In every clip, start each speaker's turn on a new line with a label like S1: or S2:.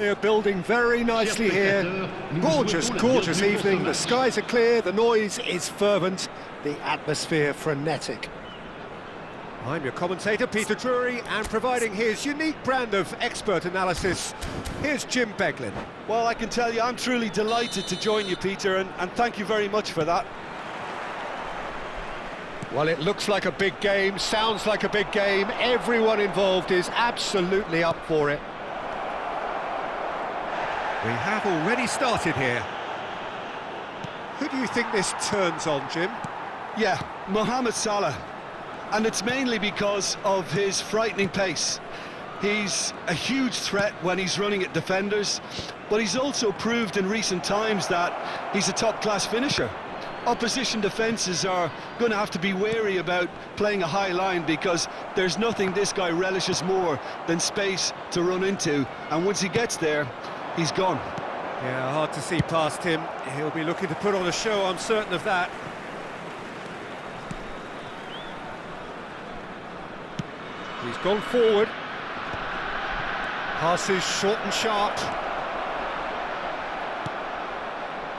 S1: They're building very nicely here. Gorgeous evening. The skies are clear, the noise is fervent, the atmosphere frenetic. I'm your commentator, Peter Drury, and providing his unique brand of expert analysis, here's Jim Beglin.
S2: Well, I can tell you I'm truly delighted to join you, Peter, and thank you very much for that.
S1: Well, it looks like a big game, sounds like a big game. Everyone involved is absolutely up for it. We have already started here. Who do you think this turns on, Jim?
S2: Yeah, Mohamed Salah. And it's mainly because of his frightening pace. He's a huge threat when he's running at defenders, but he's also proved in recent times that he's a top-class finisher. Opposition defences are going to have to be wary about playing a high line because there's nothing this guy relishes more than space to run into, and once he gets there, he's gone.
S1: Yeah, hard to see past him. He'll be looking to put on a show, I'm certain of that. He's gone forward. Passes short and sharp.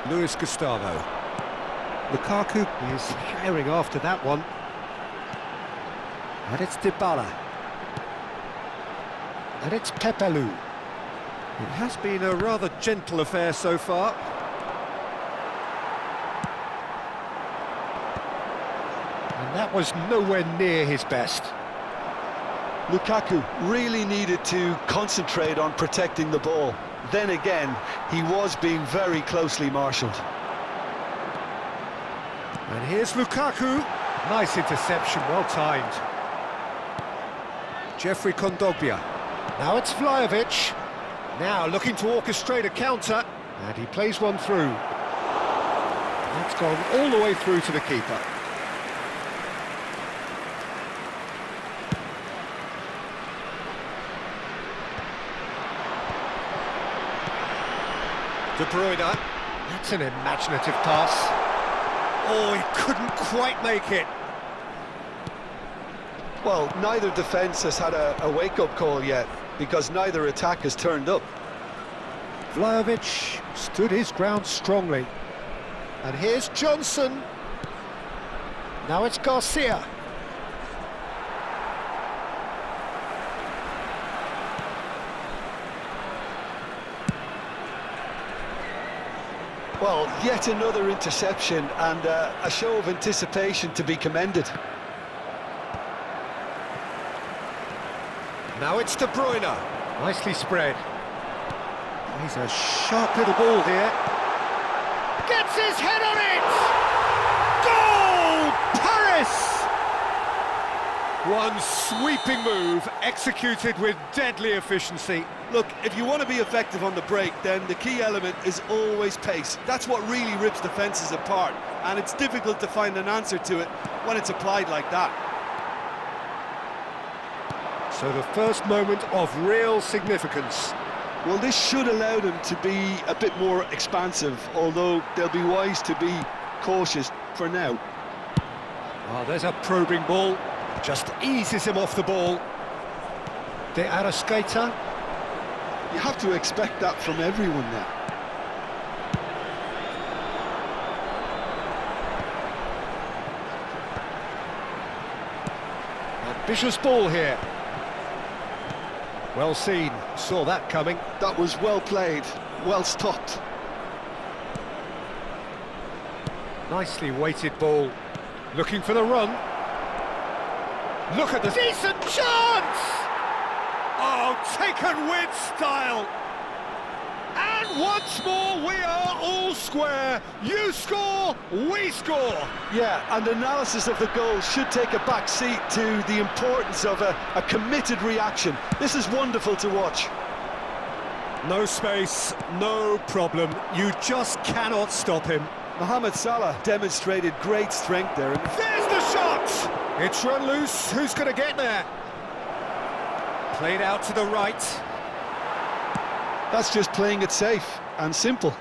S1: Luis Gustavo. Lukaku is herring after that one. And it's Dybala. And it's Pepelu. It has been a rather gentle affair so far. And that was nowhere near his best.
S2: Lukaku really needed to concentrate on protecting the ball. Then again, he was being very closely marshalled.
S1: And here's Lukaku. Nice interception, well timed. Jeffrey Kondogbia. Now it's Vlahovic. Now looking to orchestrate a counter, and he plays one through. That's gone all the way through to the keeper. De Bruyne. That's an imaginative pass. Oh, he couldn't quite make it.
S2: Well, neither defence has had a wake-up call yet, because neither attack has turned up.
S1: Vlahovic stood his ground strongly. And here's Johnson. Now it's Garcia.
S2: Well, yet another interception and a show of anticipation to be commended.
S1: Now it's De Bruyne. Nicely spread. He's a sharp little ball here. Gets his head on it! Goal! Paris! One sweeping move, executed with deadly efficiency.
S2: Look, if you want to be effective on the break, then the key element is always pace. That's what really rips defences apart, and it's difficult to find an answer to it when it's applied like that.
S1: So the first moment of real significance.
S2: Well, this should allow them to be a bit more expansive, although they'll be wise to be cautious for now.
S1: Oh, there's a probing ball. Just eases him off the ball. De Arrascaeta.
S2: You have to expect that from everyone now.
S1: Ambitious ball here. Well seen, saw that coming.
S2: That was well played, well stopped.
S1: Nicely weighted ball. Looking for the run. Look at the decent chance! Oh, taken with style. And once more, we are all square. You score, we score.
S2: Yeah, and analysis of the goal should take a back seat to the importance of a committed reaction. This is wonderful to watch.
S1: No space, no problem. You just cannot stop him.
S2: Mohamed Salah demonstrated great strength there.
S1: There's the shot! It's run loose. Who's going to get there? Played out to the right.
S2: That's just playing it safe and simple.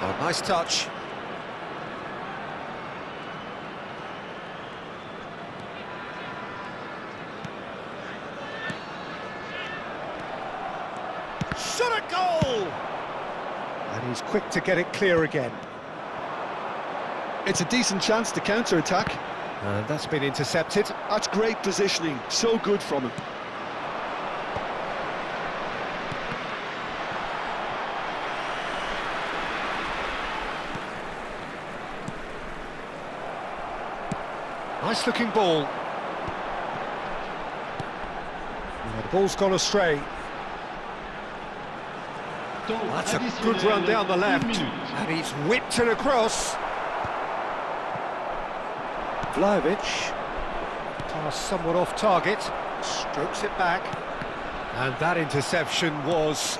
S1: Oh, nice touch. shot at goal! And he's quick to get it clear again.
S2: It's a decent chance to counter-attack.
S1: And that's been intercepted.
S2: That's great positioning, so good from him.
S1: Nice looking ball. The ball's gone astray. That's a good run down the left. And he's whipped it across. Vlahovic. Pass somewhat off target. Strokes it back. And that interception was...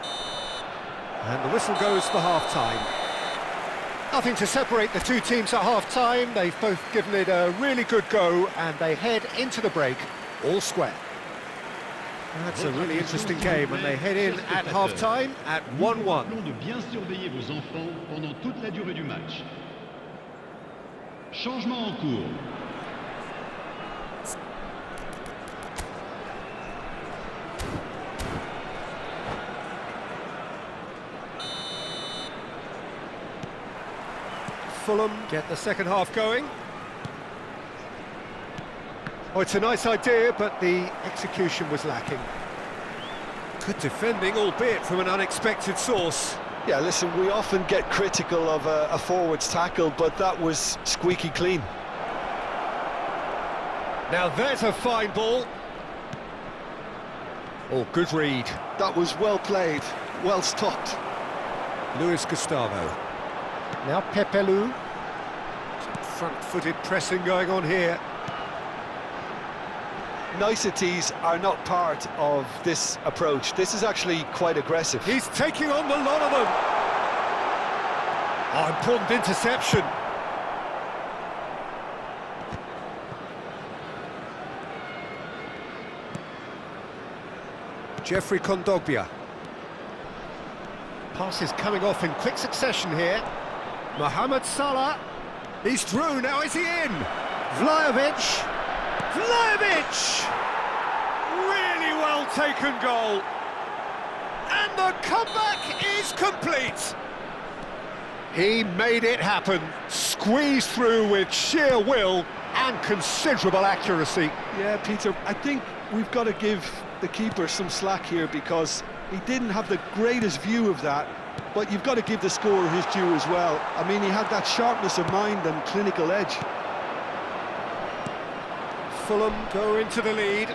S1: And the whistle goes for half-time. Nothing to separate the two teams at half-time. They've both given it a really good go, and they head into the break all square. That's a really interesting game, and they head in at half-time at 1-1.
S3: De bien surveiller vos enfants pendant toute la durée du match. Changement en cours.
S1: Fulham get the second half going. Oh, it's a nice idea, but the execution was lacking. Good defending, albeit from an unexpected source.
S2: Yeah, listen, we often get critical of a forward's tackle, but that was squeaky clean.
S1: Now there's a fine ball. Oh, good read.
S2: That was well played, well stopped.
S1: Luis Gustavo. Now Pepelu. Some front-footed pressing going on here.
S2: Niceties are not part of this approach. This is actually quite aggressive.
S1: He's taking on the lot of them. Oh, important interception. Jeffrey Kondogbia. Pass is coming off in quick succession here. Mohamed Salah. He's through, now is he in? Vlahovic. Vlahovic! Really well taken goal. And the comeback is complete. He made it happen. Squeezed through with sheer will and considerable accuracy.
S2: Yeah, Peter, I think we've got to give the keeper some slack here because he didn't have the greatest view of that, but you've got to give the scorer his due as well. I mean, he had that sharpness of mind and clinical edge.
S1: Fulham go into the lead.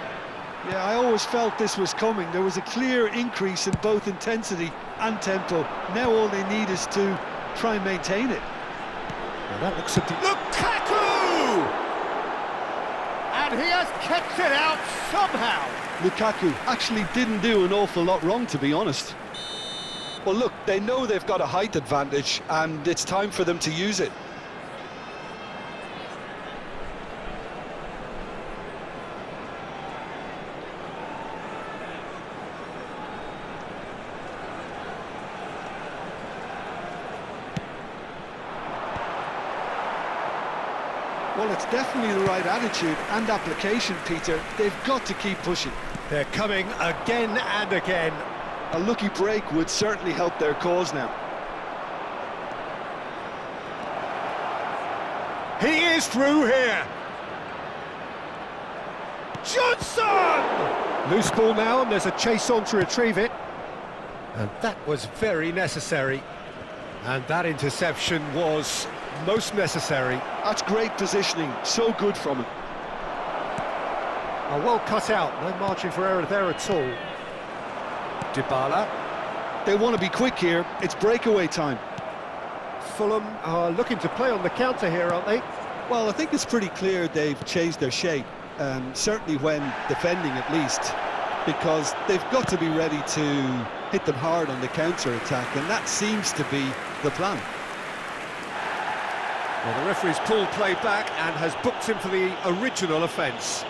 S2: Yeah, I always felt this was coming. There was a clear increase in both intensity and tempo. Now all they need is to try and maintain it.
S1: Well, that looks at Lukaku! And he has kept it out somehow.
S2: Lukaku actually didn't do an awful lot wrong, to be honest. Well, look, they know they've got a height advantage, and it's time for them to use it. Well, it's definitely the right attitude and application, Peter. They've got to keep pushing.
S1: They're coming again and again.
S2: A lucky break would certainly help their cause now.
S1: He is through here. Johnson! Loose ball now, and there's a chase on to retrieve it. And that was very necessary. And that interception was most necessary.
S2: That's great positioning, so good from him.
S1: Oh, well cut out, no margin for error there at all. Dybala.
S2: They want to be quick here, it's breakaway time.
S1: Fulham are looking to play on the counter here, aren't they?
S2: Well, I think it's pretty clear they've changed their shape, certainly when defending at least, because they've got to be ready to hit them hard on the counter-attack, and that seems to be the plan.
S1: Well, the referee's pulled play back and has booked him for the original offence.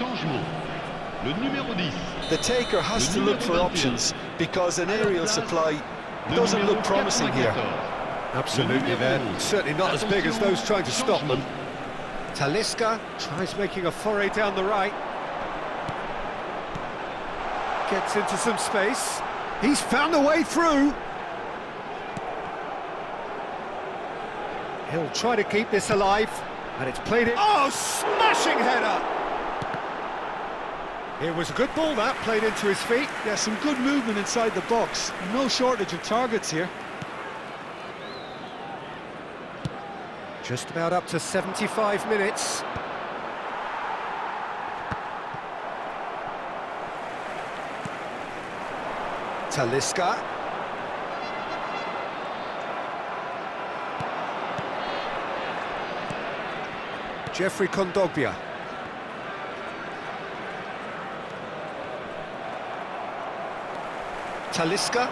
S3: Changement. Le numéro 10.
S2: The taker has to look for options because an aerial supply doesn't look promising here.
S1: Absolutely, they're certainly not as big as those trying to stop them. Talisca tries making a foray down the right. Gets into some space. He's found a way through. He'll try to keep this alive. And it's played it. Oh, smashing header! It was a good ball that, played into his feet.
S2: Yeah, some good movement inside the box. No shortage of targets here.
S1: Just about up to 75 minutes. Talisca. Jeffrey Kondogbia. Talisca.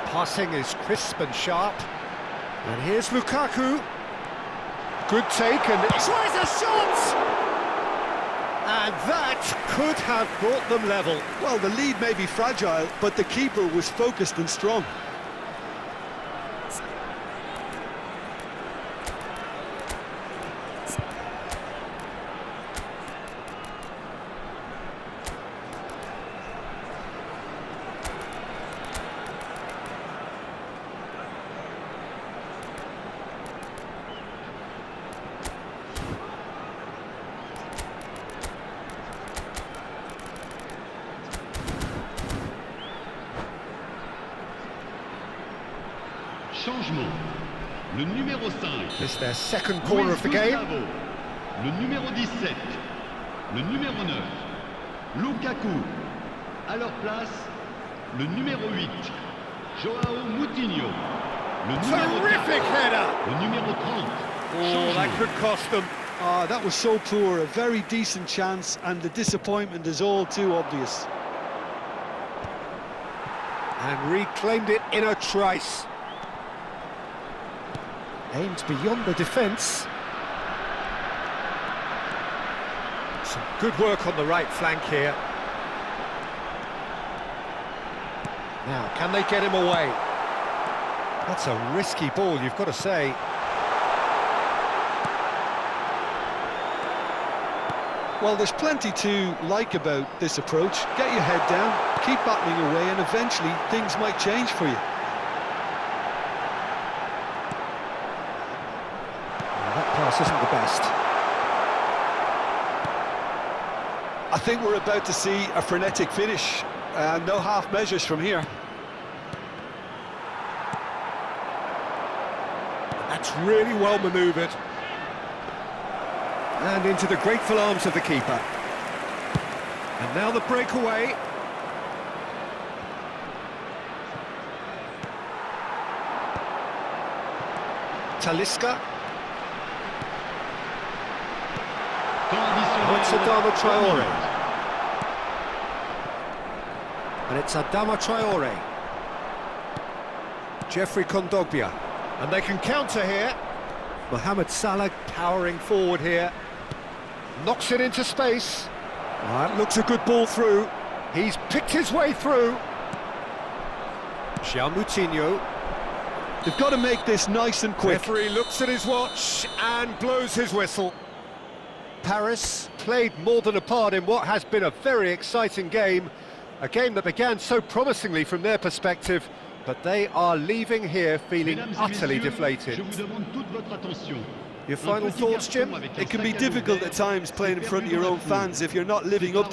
S1: Passing is crisp and sharp. And here's Lukaku. Good take and tries a shot! And that could have brought them level.
S2: Well, the lead may be fragile, but the keeper was focused and strong.
S3: Changement. Le numéro 5.
S1: This is their second corner of the game.
S3: Le numéro 17. Le numéro 9. Lukaku. À leur place, le numéro 8. Joao Moutinho. Le numéro 4.
S1: Terrific header!
S3: Le numéro 30.
S1: Oh, that could cost them.
S2: That was so poor, a very decent chance, and the disappointment is all too obvious.
S1: And reclaimed it in a trice. Aimed beyond the defence. Some good work on the right flank here. Now, can they get him away? That's a risky ball, you've got to say.
S2: Well, there's plenty to like about this approach. Get your head down, keep battling away, and eventually things might change for you.
S1: That pass isn't the best.
S2: I think we're about to see a frenetic finish. No half measures from here.
S1: That's really well manoeuvred. And into the grateful arms of the keeper. And now the breakaway. Talisca. Oh, it's Adama Traore. And it's Adama Traore. Jeffrey Kondogbia. And they can counter here. Mohamed Salah powering forward here. Knocks it into space. That looks a good ball through. He's picked his way through. Joao Moutinho.
S2: They've got to make this nice and quick.
S1: Referee looks at his watch and blows his whistle. Paris played more than a part in what has been a very exciting game. A game that began so promisingly from their perspective, but they are leaving here feeling utterly deflated. Your final thoughts, Jim?
S2: It can be difficult at times playing in front of your own fans if you're not living up to